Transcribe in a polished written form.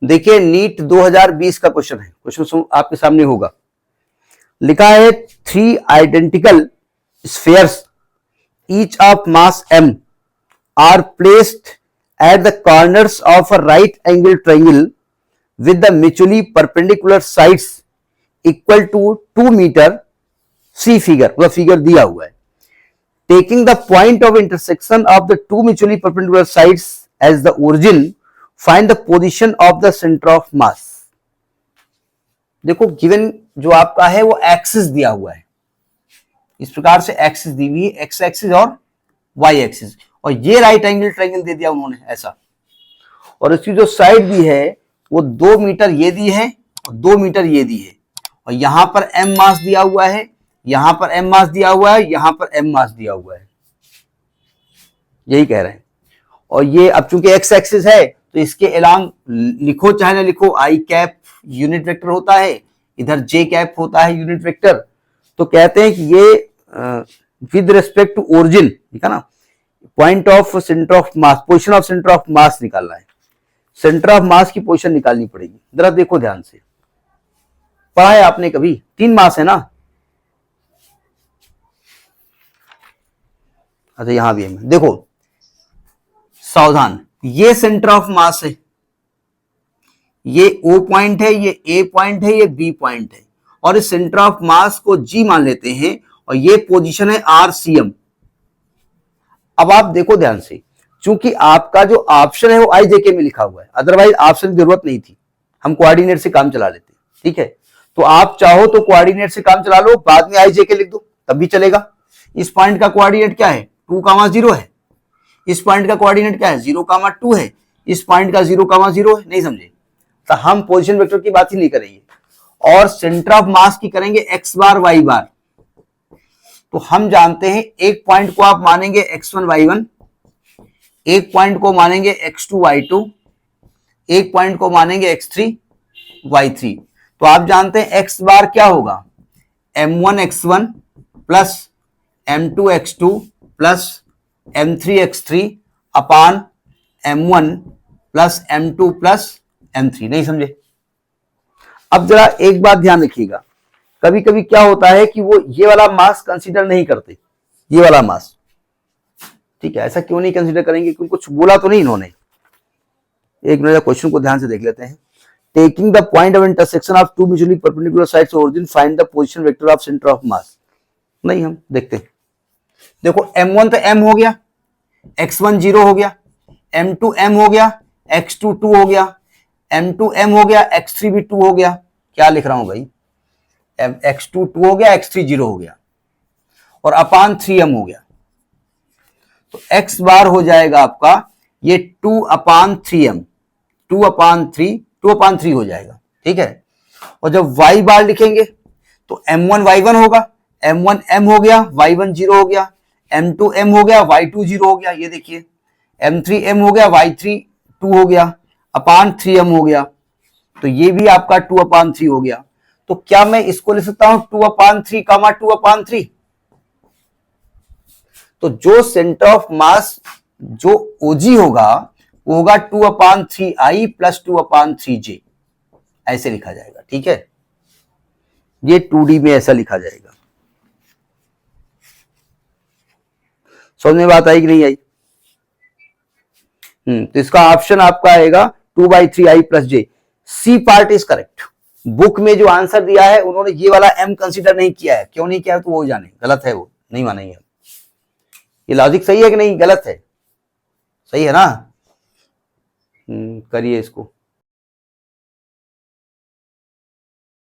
देखिए नीट 2020 का क्वेश्चन है, क्वेश्चन आपके सामने होगा। लिखा है 3 identical spheres each of mass m are placed at the corners of a right angle triangle with the mutually perpendicular sides equal to 2 meter। C figure, वह figure दिया हुआ है। Taking the point of intersection of the two mutually perpendicular sides as the origin, find the position of the center of mass। देखो given जो आपका है वो axis दिया हुआ है, इस प्रकार से एक्सिस दी हुई है, एक्स एक्सिस और वाई एक्सिस, और ये राइट एंगल ट्रायंगल दे दिया उन्होंने ऐसा, और इसकी जो साइड दी है वो 2 मीटर ये दी है और 2 मीटर ये दी है, और यहां पर m मास दिया हुआ है, यहां पर m मास दिया हुआ है, यहां पर m मास दिया हुआ है, यही कह रहे हैं। और ये अब चूंकि एक्स एक्सिस है तो इसके अलोंग लिखो चाहे ना लिखो, आई कैप यूनिट वेक्टर होता है, इधर जे कैप होता है यूनिट वेक्टर। तो कहते हैं कि ये विद रिस्पेक्ट टू ओरिजिन, ठीक है ना, point of centre of mass, position of centre of mass निकालना है, सेंटर ऑफ मास की पोजीशन निकालनी पड़ेगी। जरा देखो ध्यान से, पढ़ा है आपने कभी, 3 मास है ना, अच्छा यहां भी है, देखो सावधान, ये सेंटर ऑफ मास है, ये O पॉइंट है, ये A पॉइंट है, ये B पॉइंट है, और इस सेंटर ऑफ मास को G मान लेते हैं, और ये पोजीशन है RCM। अब आप देखो ध्यान से, चूंकि आपका जो ऑप्शन है वो IJK में लिखा हुआ है, अदरवाइज ऑप्शन की जरूरत नहीं थी, हम कोऑर्डिनेट से काम चला लेते, ठीक है। तो आप चाहो तो कोऑर्डिनेट से काम चला लो, बाद में IJK लिख दो तब भी चलेगा। इस पॉइंट का कोऑर्डिनेट क्या है, 2,0 है, इस पॉइंट का कोऑर्डिनेट क्या है, 0,2 है, इस पॉइंट का 0,0 है, नहीं समझे, तो हम पोजीशन वेक्टर की बात ही नहीं करेंगे, और सेंटर ऑफ मास की करेंगे x बार y बार। तो हम जानते हैं एक पॉइंट को आप मानेंगे x1 y1, एक पॉइंट को मानेंगे x2 y2, एक पॉइंट को मानेंगे x3 y3। तो आप जानते हैं x बार क्या होगा, m1 x1 plus m2 x2 plus m3 x3 अपान m1 plus m2 plus m3, नहीं समझे। अब जरा एक बात ध्यान रखिएगा, कभी कभी क्या होता है कि वो ये वाला मास कंसीडर नहीं करते, ये वाला मास, ठीक है, ऐसा क्यों नहीं कंसीडर करेंगे, क्योंकि कुछ बोला तो नहीं इन्होंने। एक मिनट क्वेश्चन को ध्यान से देख लेते हैं। Taking the point of intersection of two mutually perpendicular sides of origin, find the position vector of centre of mass. नहीं, हम देखते हैं, देखो m1 तो m हो गया, x1 0 हो गया, m2 m हो गया, x2 2 हो गया, m2 m हो गया, x3 भी 2 हो गया, क्या लिख रहा हूं भाई, x2 2 हो गया, x3 0 हो गया, और अपान 3m हो गया। तो x बार हो जाएगा आपका ये 2 अपान 3m, 2 अपान 3 हो जाएगा, ठीक है। और जब y बार लिखेंगे तो m1 y1 होगा, m1 m हो गया, y1 0 हो गया, m2 m हो गया, y2 0 हो गया, ये देखिए m3 m हो गया, y3 2 हो गया, अपान 3m हो गया, तो ये भी आपका 2 अपान 3 हो गया। तो क्या मैं इसको लिख सकता हूं 2 अपान 3 कामा 2 अपान 3। तो जो सेंटर ऑफ मास जो OG होगा वो होगा 2 अपान 3i प्लस 2 अपान 3j, ऐसे लिखा जाएगा, ठीक है, ये 2D में ऐसा लिखा जाएगा। समझ में बात आई कि नहीं आई? तो इसका ऑप्शन आपका आएगा 2/3i plus j। C part is correct. Book में जो आंसर दिया है उन्होंने ये वाला m कंसीडर नहीं किया है, क्यों नहीं किया है तो वो जाने, गलत है, वो नहीं मानेंगे। ये लॉजिक सही है कि नहीं, गलत है, सही है ना, करिए इसको।